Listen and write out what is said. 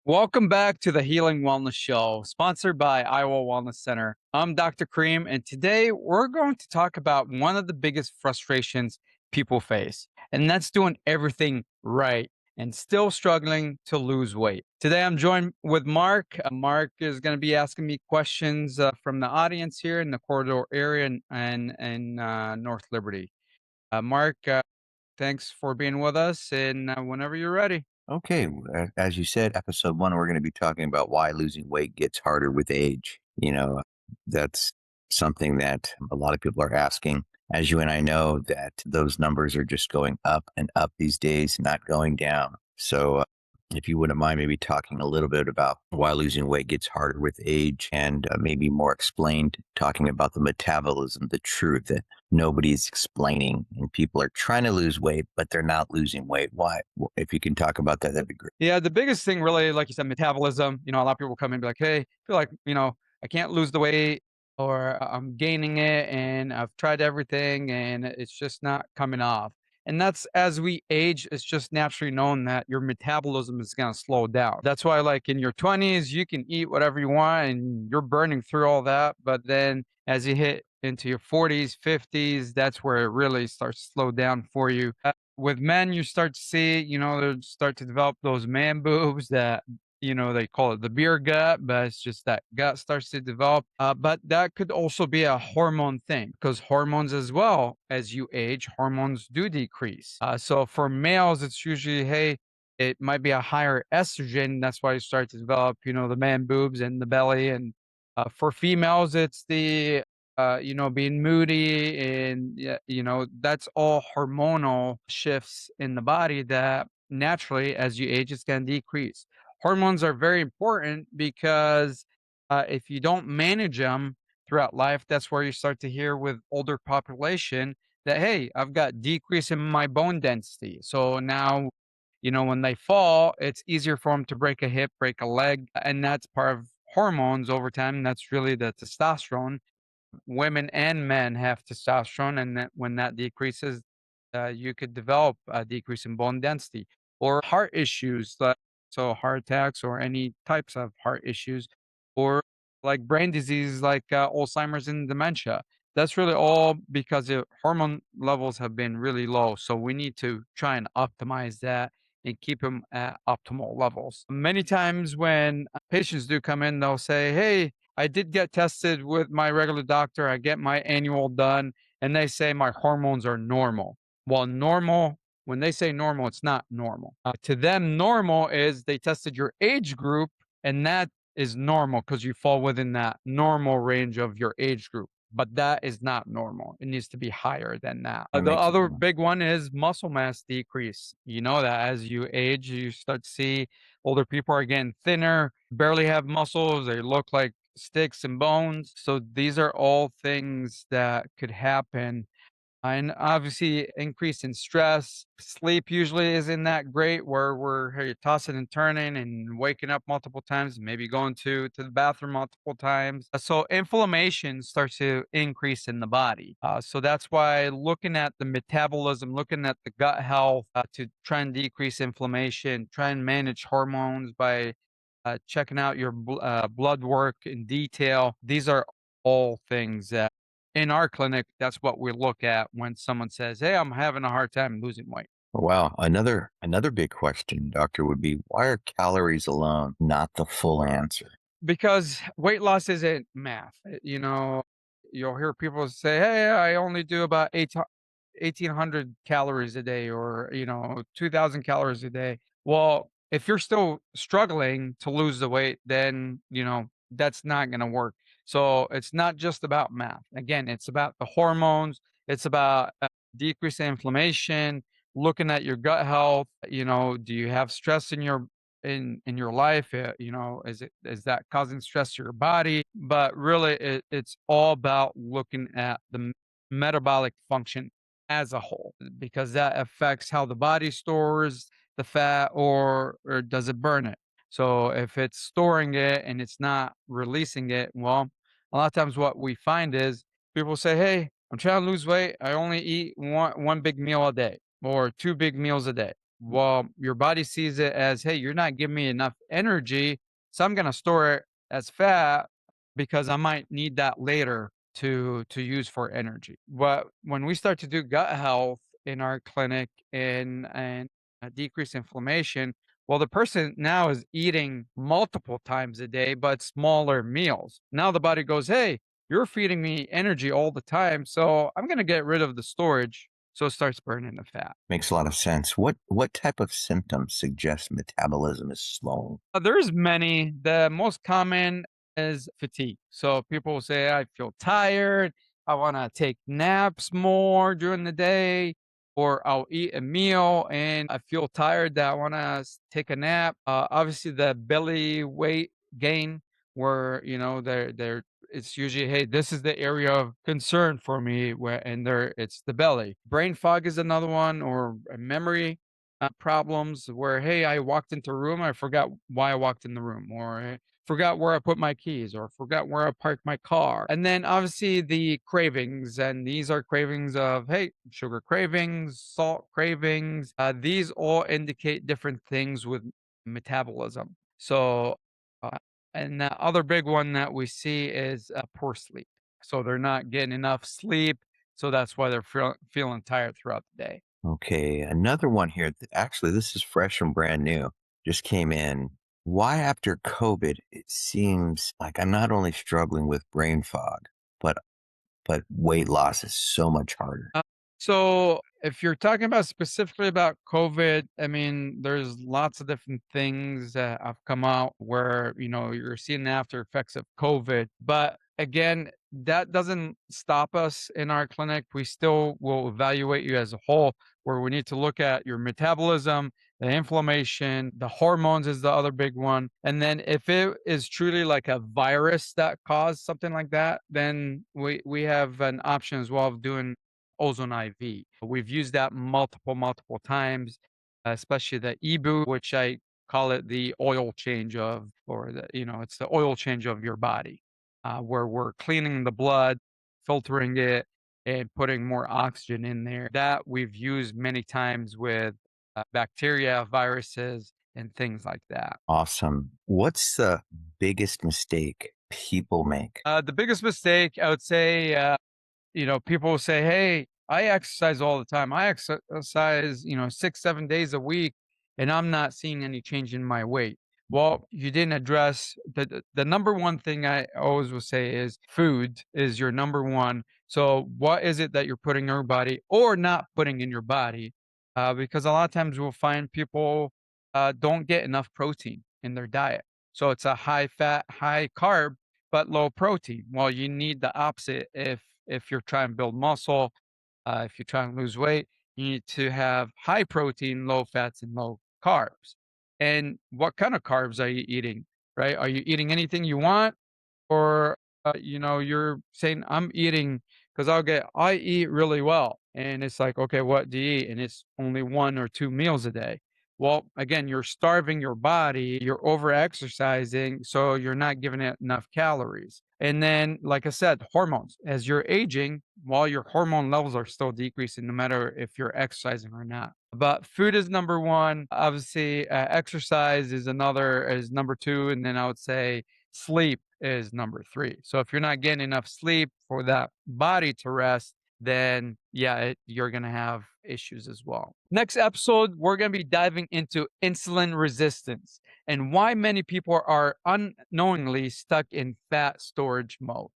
Welcome back to the Healing Wellness Show, sponsored by Iowa Wellness Center. I'm Dr. Kareem, and today we're going to talk about one of the biggest frustrations people face, and that's doing everything right and still struggling to lose weight. Today I'm joined with Mark. Mark is going to be asking me questions from the audience here in the corridor area and North Liberty. Mark, thanks for being with us, and whenever you're ready. Okay, as you said, episode one, we're going to be talking about why losing weight gets harder with age. That's something that a lot of people are asking. As you and I know, that those numbers are just going up and up these days, not going down. So, if you wouldn't mind maybe talking a little bit about why losing weight gets harder with age and maybe more explained, talking about the metabolism, the truth that nobody's explaining and people are trying to lose weight, but they're not losing weight. Why? If you can talk about that, that'd be great. Yeah, the biggest thing really, like you said, metabolism. A lot of people come in and be like, "Hey, I feel like, I can't lose the weight or I'm gaining it and I've tried everything and it's just not coming off." And that's as we age, it's just naturally known that your metabolism is going to slow down. That's why, like in your 20s, you can eat whatever you want and you're burning through all that. But then as you hit into your 40s, 50s, that's where it really starts to slow down for you. With men, you start to see, they start to develop those man boobs that, they call it the beer gut, but it's just that gut starts to develop. But that could also be a hormone thing because hormones, as well as you age, hormones do decrease. So for males, it's usually, hey, it might be a higher estrogen. That's why you start to develop, the man boobs and the belly. And for females, it's the being moody and yeah, that's all hormonal shifts in the body that naturally as you age, it's going to decrease. Hormones are very important because if you don't manage them throughout life, that's where you start to hear with older population that, hey, I've got decrease in my bone density. So now, when they fall, it's easier for them to break a hip, break a leg. And that's part of hormones over time. That's really the testosterone. Women and men have testosterone, and that when that decreases, you could develop a decrease in bone density or heart issues, so heart attacks or any types of heart issues, or like brain disease, like Alzheimer's and dementia. That's really all because the hormone levels have been really low. So we need to try and optimize that and keep them at optimal levels. Many times when patients do come in, they'll say, "Hey, I did get tested with my regular doctor. I get my annual done, and they say my hormones are normal." Well, normal, when they say normal, it's not normal. To them, normal is they tested your age group, and that is normal because you fall within that normal range of your age group. But that is not normal. It needs to be higher than that. That The makes other big one is muscle mass decrease. You know that as you age, you start to see older people are getting thinner, barely have muscles. They look like sticks and bones. So these are all things that could happen. And obviously, increase in stress. Sleep usually isn't that great, where we're hey, tossing and turning and waking up multiple times, maybe going to the bathroom multiple times. So inflammation starts to increase in the body. So that's why looking at the metabolism, looking at the gut health to try and decrease inflammation, try and manage hormones by checking out your blood work in detail. These are all things that in our clinic, that's what we look at when someone says, "Hey, I'm having a hard time losing weight." wow. Another big question, doctor, would be why are calories alone not the full answer? Because weight loss isn't math. You'll hear people say, "Hey, I only do about 1,800 calories a day or, 2,000 calories a day." Well, if you're still struggling to lose the weight, then, that's not going to work. So it's not just about math. Again, it's about the hormones. It's about decreasing inflammation, looking at your gut health. Do you have stress in your life? Is that causing stress to your body? But really, it's all about looking at the metabolic function as a whole, because that affects how the body stores the fat or does it burn it. So if it's storing it and it's not releasing it, well, a lot of times what we find is people say, "Hey, I'm trying to lose weight. I only eat one big meal a day or two big meals a day." Well, your body sees it as, hey, you're not giving me enough energy. So I'm going to store it as fat because I might need that later to use for energy. But when we start to do gut health in our clinic and decrease inflammation, well, the person now is eating multiple times a day, but smaller meals. Now the body goes, hey, you're feeding me energy all the time. So I'm going to get rid of the storage. So it starts burning the fat. Makes a lot of sense. What type of symptoms suggest metabolism is slowing? There's many. The most common is fatigue. So people will say, I feel tired. I want to take naps more during the day, or I'll eat a meal and I feel tired that I want to take a nap. Obviously, the belly weight gain, where it's usually, hey, this is the area of concern for me, where and there it's the belly. Brain fog is another one, or memory problems where, hey, I walked into a room, I forgot why I walked in the room, or I forgot where I put my keys, or forgot where I parked my car. And then obviously the cravings, and these are cravings of, hey, sugar cravings, salt cravings. These all indicate different things with metabolism. So, uh, and the other big one that we see is poor sleep. So they're not getting enough sleep. So that's why they're feeling tired throughout the day. Okay, another one here. Actually, this is fresh and brand new. Just came in. Why after COVID, it seems like I'm not only struggling with brain fog, but weight loss is so much harder. So if you're talking about specifically about COVID, I mean, there's lots of different things that have come out where, you're seeing the after effects of COVID. But again, that doesn't stop us in our clinic. We still will evaluate you as a whole, where we need to look at your metabolism, the inflammation, the hormones is the other big one. And then if it is truly like a virus that caused something like that, then we have an option as well of doing ozone IV. We've used that multiple times, especially the Ebu, which I call it the oil change of, or it's the oil change of your body, where we're cleaning the blood, filtering it, and putting more oxygen in there. That we've used many times with bacteria, viruses, and things like that. Awesome. What's the biggest mistake people make? The biggest mistake, I would say, people will say, "Hey, I exercise all the time. I exercise, 6, 7 days a week, and I'm not seeing any change in my weight." Well, you didn't address the number one thing I always will say is food is your number one. So, what is it that you're putting in your body or not putting in your body? Because a lot of times we'll find people don't get enough protein in their diet. So it's a high fat, high carb, but low protein. Well, you need the opposite if you're trying to build muscle, if you're trying to lose weight, you need to have high protein, low fats, and low carbs. And what kind of carbs are you eating? Right? Are you eating anything you want? Or you're saying I'm eating because I eat really well, and it's like, okay, what do you eat? And it's only 1 or 2 meals a day. Well, again, you're starving your body, you're over exercising, so you're not giving it enough calories. And then, like I said, hormones. As you're aging, while your hormone levels are still decreasing, no matter if you're exercising or not. But food is number one. Obviously, exercise is number two, and then I would say sleep is number three. So if you're not getting enough sleep for that body to rest, then yeah, you're going to have issues as well. Next episode, we're going to be diving into insulin resistance and why many people are unknowingly stuck in fat storage mode.